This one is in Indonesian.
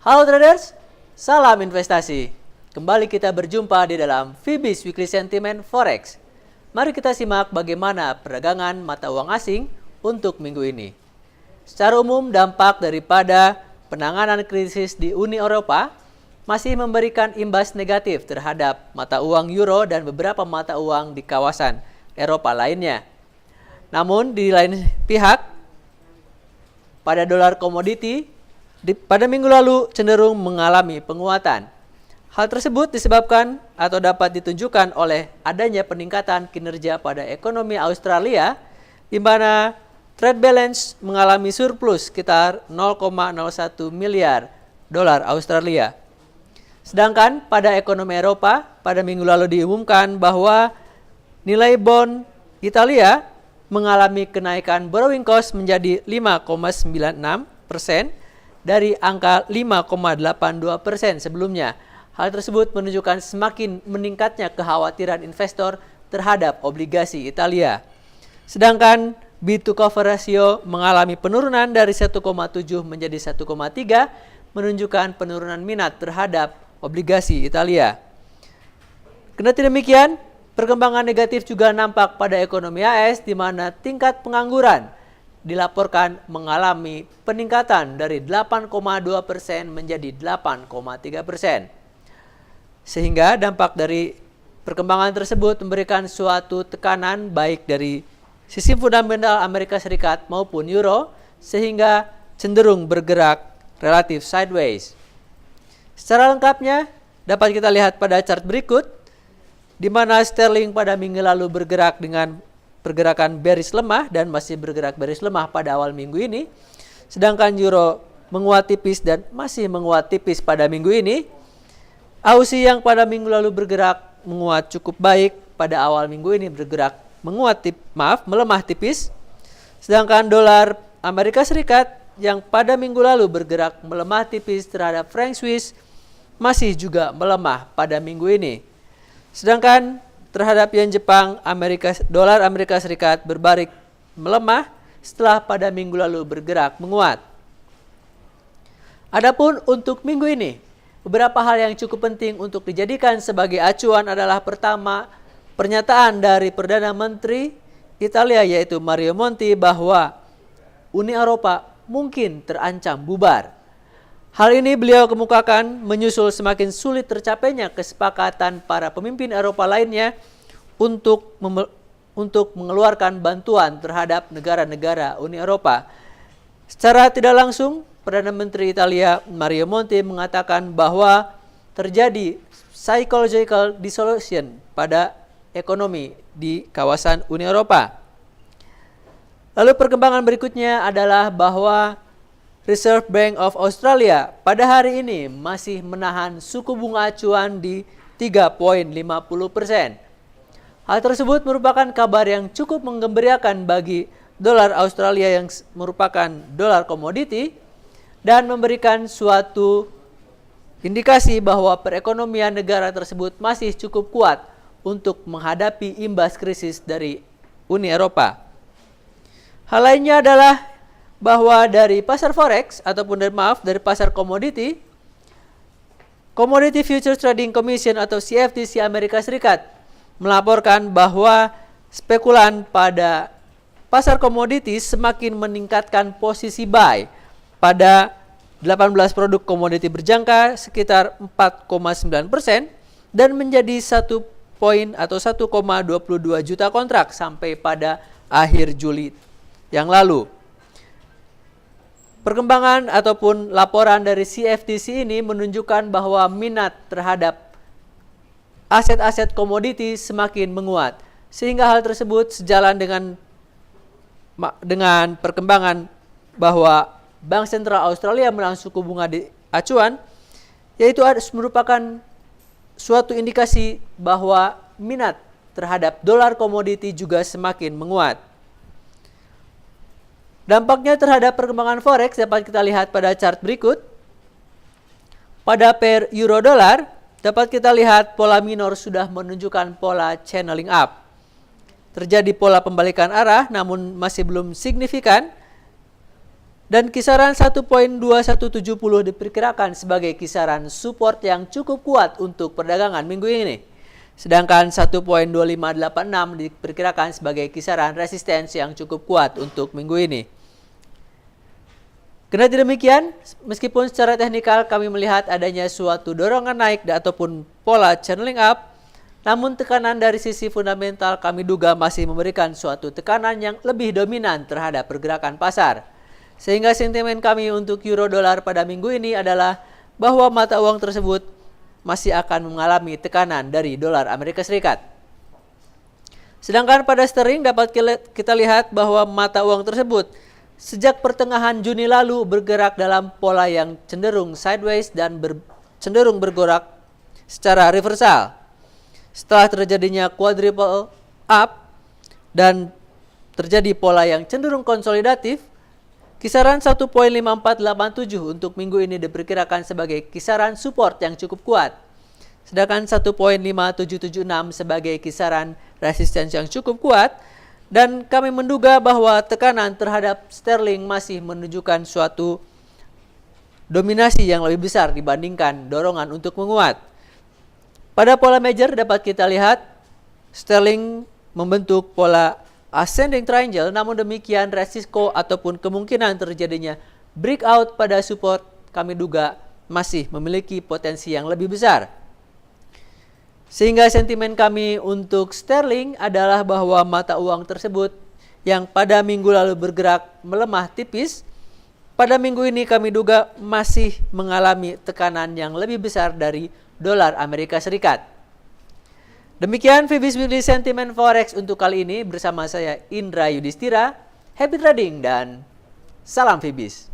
Halo traders, salam investasi. Kembali kita berjumpa di dalam VBIS Weekly Sentiment Forex. Mari kita simak bagaimana perdagangan mata uang asing untuk minggu ini. Secara umum, dampak daripada penanganan krisis di Uni Eropa masih memberikan imbas negatif terhadap mata uang euro dan beberapa mata uang di kawasan Eropa lainnya. Namun di lain pihak, pada dolar komoditi pada minggu lalu cenderung mengalami penguatan. Hal tersebut disebabkan atau dapat ditunjukkan oleh adanya peningkatan kinerja pada ekonomi Australia, di mana trade balance mengalami surplus sekitar 0,01 miliar dolar Australia. Sedangkan pada ekonomi Eropa, pada minggu lalu diumumkan bahwa nilai bond Italia mengalami kenaikan borrowing cost menjadi 5,96% dari angka 5,82% sebelumnya. Hal tersebut menunjukkan semakin meningkatnya kekhawatiran investor terhadap obligasi Italia. Sedangkan B2 cover ratio mengalami penurunan dari 1,7 menjadi 1,3, menunjukkan penurunan minat terhadap obligasi Italia. Kendati demikian, perkembangan negatif juga nampak pada ekonomi AS, di mana tingkat pengangguran dilaporkan mengalami peningkatan dari 8,2% menjadi 8,3%. Sehingga dampak dari perkembangan tersebut memberikan suatu tekanan baik dari sisi fundamental Amerika Serikat maupun euro, sehingga cenderung bergerak relatif sideways. Secara lengkapnya dapat kita lihat pada chart berikut, di mana sterling pada minggu lalu bergerak dengan pergerakan bearish lemah dan masih bergerak bearish lemah pada awal minggu ini. Sedangkan euro menguat tipis dan masih menguat tipis pada minggu ini. Aussie yang pada minggu lalu bergerak menguat cukup baik, pada awal minggu ini bergerak melemah tipis. Sedangkan dolar Amerika Serikat yang pada minggu lalu bergerak melemah tipis terhadap franc Swiss masih juga melemah pada minggu ini. Sedangkan terhadap yen Jepang, dolar Amerika Serikat berbalik melemah setelah pada minggu lalu bergerak menguat. Adapun untuk minggu ini, beberapa hal yang cukup penting untuk dijadikan sebagai acuan adalah: pertama, pernyataan dari Perdana Menteri Italia yaitu Mario Monti bahwa Uni Eropa mungkin terancam bubar. Hal ini beliau kemukakan menyusul semakin sulit tercapainya kesepakatan para pemimpin Eropa lainnya untuk mengeluarkan bantuan terhadap negara-negara Uni Eropa. Secara tidak langsung, Perdana Menteri Italia Mario Monti mengatakan bahwa terjadi psychological dissolution pada ekonomi di kawasan Uni Eropa. Lalu perkembangan berikutnya adalah bahwa Reserve Bank of Australia pada hari ini masih menahan suku bunga acuan di 3,50%. Hal tersebut merupakan kabar yang cukup menggembirakan bagi dolar Australia yang merupakan dolar komoditi dan memberikan suatu indikasi bahwa perekonomian negara tersebut masih cukup kuat untuk menghadapi imbas krisis dari Uni Eropa. Hal lainnya adalah bahwa dari pasar forex ataupun dari pasar komoditi, Commodity Futures Trading Commission atau CFTC Amerika Serikat melaporkan bahwa spekulan pada pasar komoditi semakin meningkatkan posisi buy pada 18 produk komoditi berjangka sekitar 4,9% dan menjadi 1 poin atau 1,22 juta kontrak sampai pada akhir Juli yang lalu. Perkembangan ataupun laporan dari CFTC ini menunjukkan bahwa minat terhadap aset-aset komoditi semakin menguat, sehingga hal tersebut sejalan dengan perkembangan bahwa Bank Sentral Australia menahan suku bunga di acuan, yaitu merupakan suatu indikasi bahwa minat terhadap dolar komoditi juga semakin menguat. Dampaknya terhadap perkembangan forex dapat kita lihat pada chart berikut. Pada pair euro dolar dapat kita lihat pola minor sudah menunjukkan pola channeling up. Terjadi pola pembalikan arah namun masih belum signifikan. Dan kisaran 1.2170 diperkirakan sebagai kisaran support yang cukup kuat untuk perdagangan minggu ini. Sedangkan 1.2586 diperkirakan sebagai kisaran resistensi yang cukup kuat untuk minggu ini. Kendati demikian, meskipun secara teknikal kami melihat adanya suatu dorongan naik ataupun pola channeling up, namun tekanan dari sisi fundamental kami duga masih memberikan suatu tekanan yang lebih dominan terhadap pergerakan pasar. Sehingga sentimen kami untuk euro dolar pada minggu ini adalah bahwa mata uang tersebut masih akan mengalami tekanan dari dolar Amerika Serikat. Sedangkan pada sterling dapat kita lihat bahwa mata uang tersebut sejak pertengahan Juni lalu bergerak dalam pola yang cenderung sideways dan cenderung bergerak secara reversal. Setelah terjadinya quadruple up dan terjadi pola yang cenderung konsolidatif, kisaran 1.5487 untuk minggu ini diperkirakan sebagai kisaran support yang cukup kuat. Sedangkan 1.5776 sebagai kisaran resistensi yang cukup kuat. Dan kami menduga bahwa tekanan terhadap sterling masih menunjukkan suatu dominasi yang lebih besar dibandingkan dorongan untuk menguat. Pada pola major dapat kita lihat sterling membentuk pola ascending triangle, namun demikian resiko ataupun kemungkinan terjadinya breakout pada support kami duga masih memiliki potensi yang lebih besar. Sehingga sentimen kami untuk sterling adalah bahwa mata uang tersebut yang pada minggu lalu bergerak melemah tipis, pada minggu ini kami duga masih mengalami tekanan yang lebih besar dari dolar Amerika Serikat. Demikian Fibis Weekly Sentiment Forex untuk kali ini bersama saya Indra Yudhistira. Happy trading dan salam Fibis.